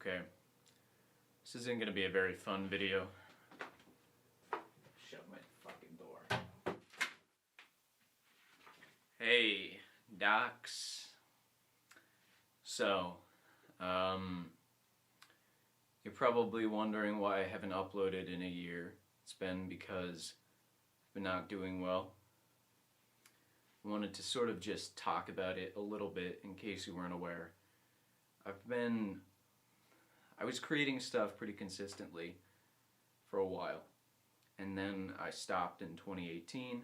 Okay, this isn't gonna be a very fun video. Shut my fucking door. Hey, docs. So, you're probably wondering why I haven't uploaded in a year. It's been because I've been not doing well. I wanted to sort of just talk about it a little bit in case you weren't aware. I was creating stuff pretty consistently for a while, and then I stopped in 2018,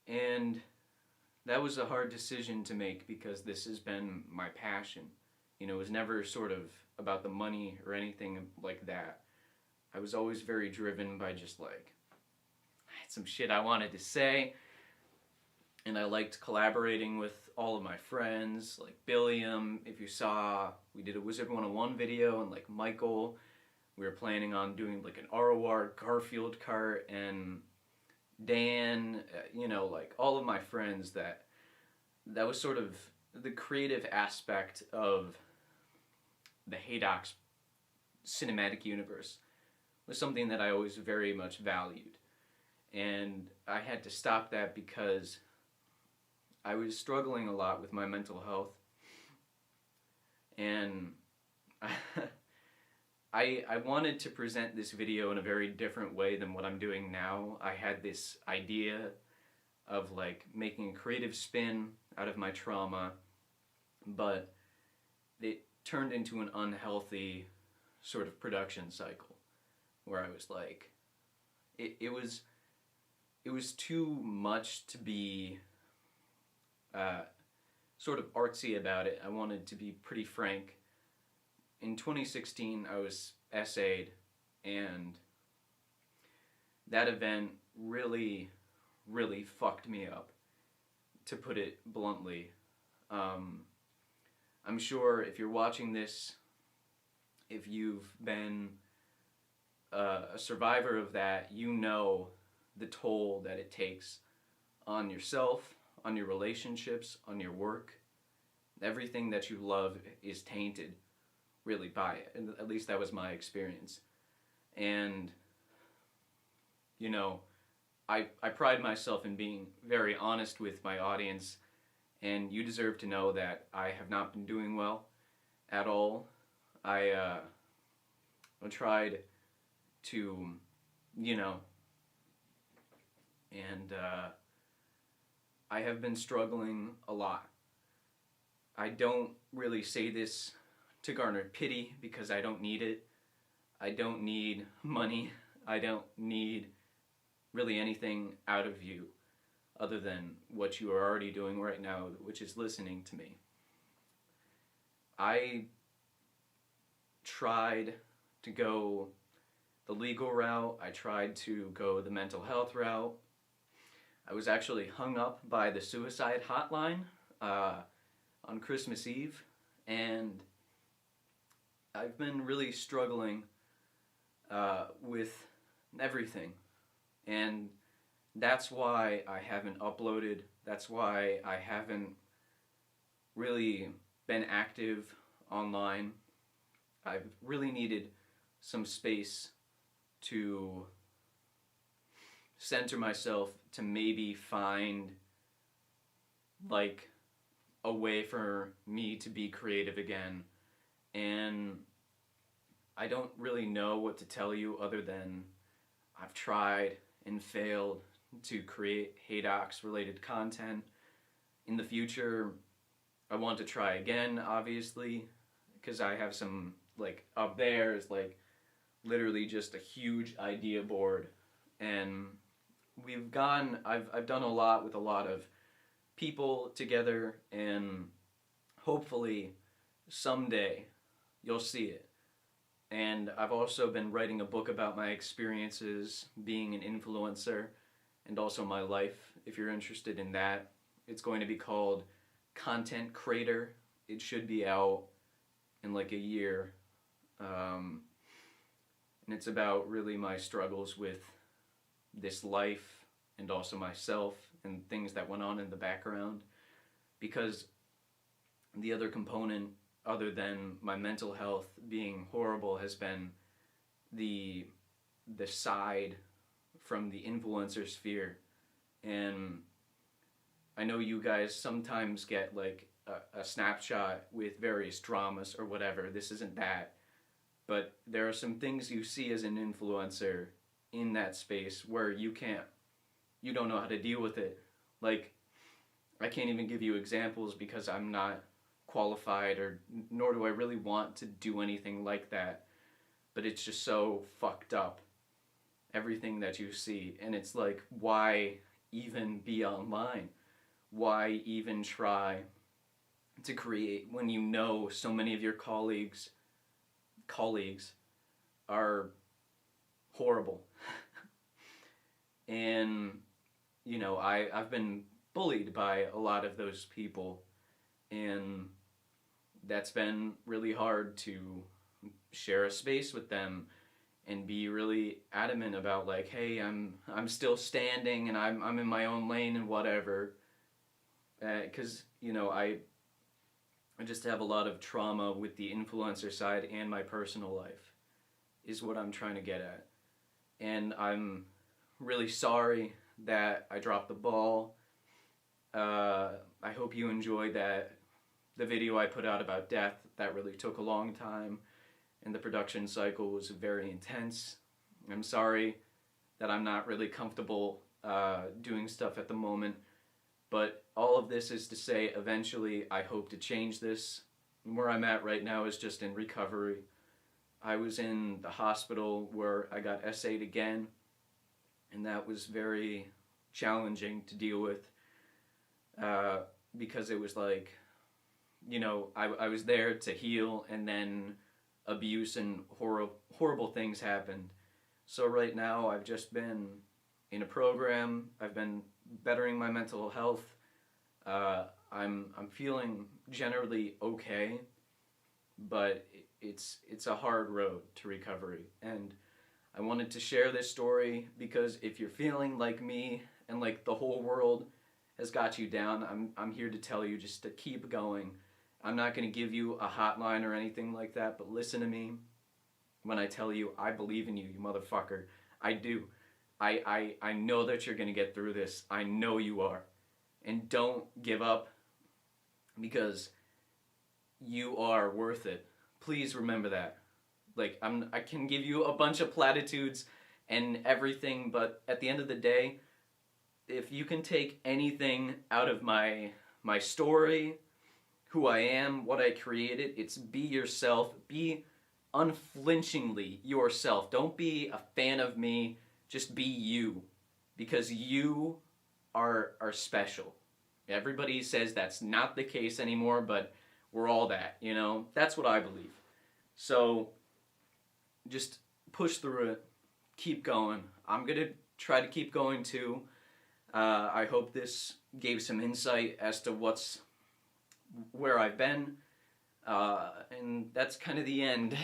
and that was a hard decision to make because this has been my passion. You know, it was never sort of about the money or anything like that. I was always very driven by just like, I had some shit I wanted to say, and I liked collaborating with all of my friends, like Billiam. If you saw, we did a Wizard 101 video, and like Michael, we were planning on doing like an ROR Garfield cart, and Dan, you know, like all of my friends, that was sort of the creative aspect of the Haydox cinematic universe, was something that I always very much valued. And I had to stop that because I was struggling a lot with my mental health, and I wanted to present this video in a very different way than what I'm doing now. I had this idea of like making a creative spin out of my trauma, but it turned into an unhealthy sort of production cycle where I was like, it was too much to be sort of artsy about it. I wanted to be pretty frank. In 2016, I was essayed, and that event really, really fucked me up, to put it bluntly. I'm sure if you're watching this, if you've been a survivor of that, you know the toll that it takes on yourself, on your relationships, on your work. Everything that you love is tainted, really, by it. And at least that was my experience. And, you know, I pride myself in being very honest with my audience, and you deserve to know that I have not been doing well at all. I tried to, you know, and I have been struggling a lot. I don't really say this to garner pity because I don't need it. I don't need money. I don't need really anything out of you other than what you are already doing right now, which is listening to me. I tried to go the legal route. I tried to go the mental health route. I was actually hung up by the suicide hotline on Christmas Eve, and I've been really struggling with everything, and that's why I haven't uploaded. That's why I haven't really been active online. I've really needed some space to center myself, to maybe find like a way for me to be creative again. And I don't really know what to tell you other than I've tried and failed to create Haydox related content. In the future, I want to try again, obviously, because I have some, like, up there is like literally just a huge idea board, and I've done a lot with a lot of people together, and hopefully someday you'll see it. And I've also been writing a book about my experiences being an influencer and also my life, if you're interested in that. It's going to be called Content Creator. It should be out in like a year. And it's about really my struggles with this life and also myself and things that went on in the background. Because the other component, other than my mental health being horrible, has been the side from the influencer sphere. And I know you guys sometimes get like a snapshot with various dramas or whatever. This isn't that. But there are some things you see as an influencer in that space where you don't know how to deal with it. Like, I can't even give you examples because I'm not qualified, or nor do I really want to do anything like that. But it's just so fucked up, everything that you see. And it's like, why even be online? Why even try to create when you know so many of your colleagues are horrible? And you know, I've been bullied by a lot of those people, and that's been really hard to share a space with them and be really adamant about, like, hey, I'm still standing and I'm in my own lane and whatever, because you know, I just have a lot of trauma with the influencer side and my personal life is what I'm trying to get at. And I'm really sorry that I dropped the ball. I hope you enjoyed the video I put out about death. That really took a long time, and the production cycle was very intense. I'm sorry that I'm not really comfortable doing stuff at the moment, but all of this is to say, eventually I hope to change this. Where I'm at right now is just in recovery. I was in the hospital where I got SA'd again, and that was very challenging to deal with, because it was like, you know, I was there to heal, and then abuse and horrible things happened. So right now I've just been in a program. I've been bettering my mental health. I'm feeling generally okay, but it's a hard road to recovery. And I wanted to share this story because if you're feeling like me and like the whole world has got you down, I'm here to tell you just to keep going. I'm not going to give you a hotline or anything like that, but listen to me when I tell you I believe in you, you motherfucker. I do. I know that you're going to get through this. I know you are. And don't give up, because you are worth it. Please remember that. Like, I can give you a bunch of platitudes and everything, but at the end of the day, if you can take anything out of my story, who I am, what I created, it's be yourself. Be unflinchingly yourself. Don't be a fan of me. Just be you, because you are special. Everybody says that's not the case anymore, but we're all that, you know? That's what I believe. So just push through it. Keep going. I'm going to try to keep going too. I hope this gave some insight as to where I've been. And that's kind of the end.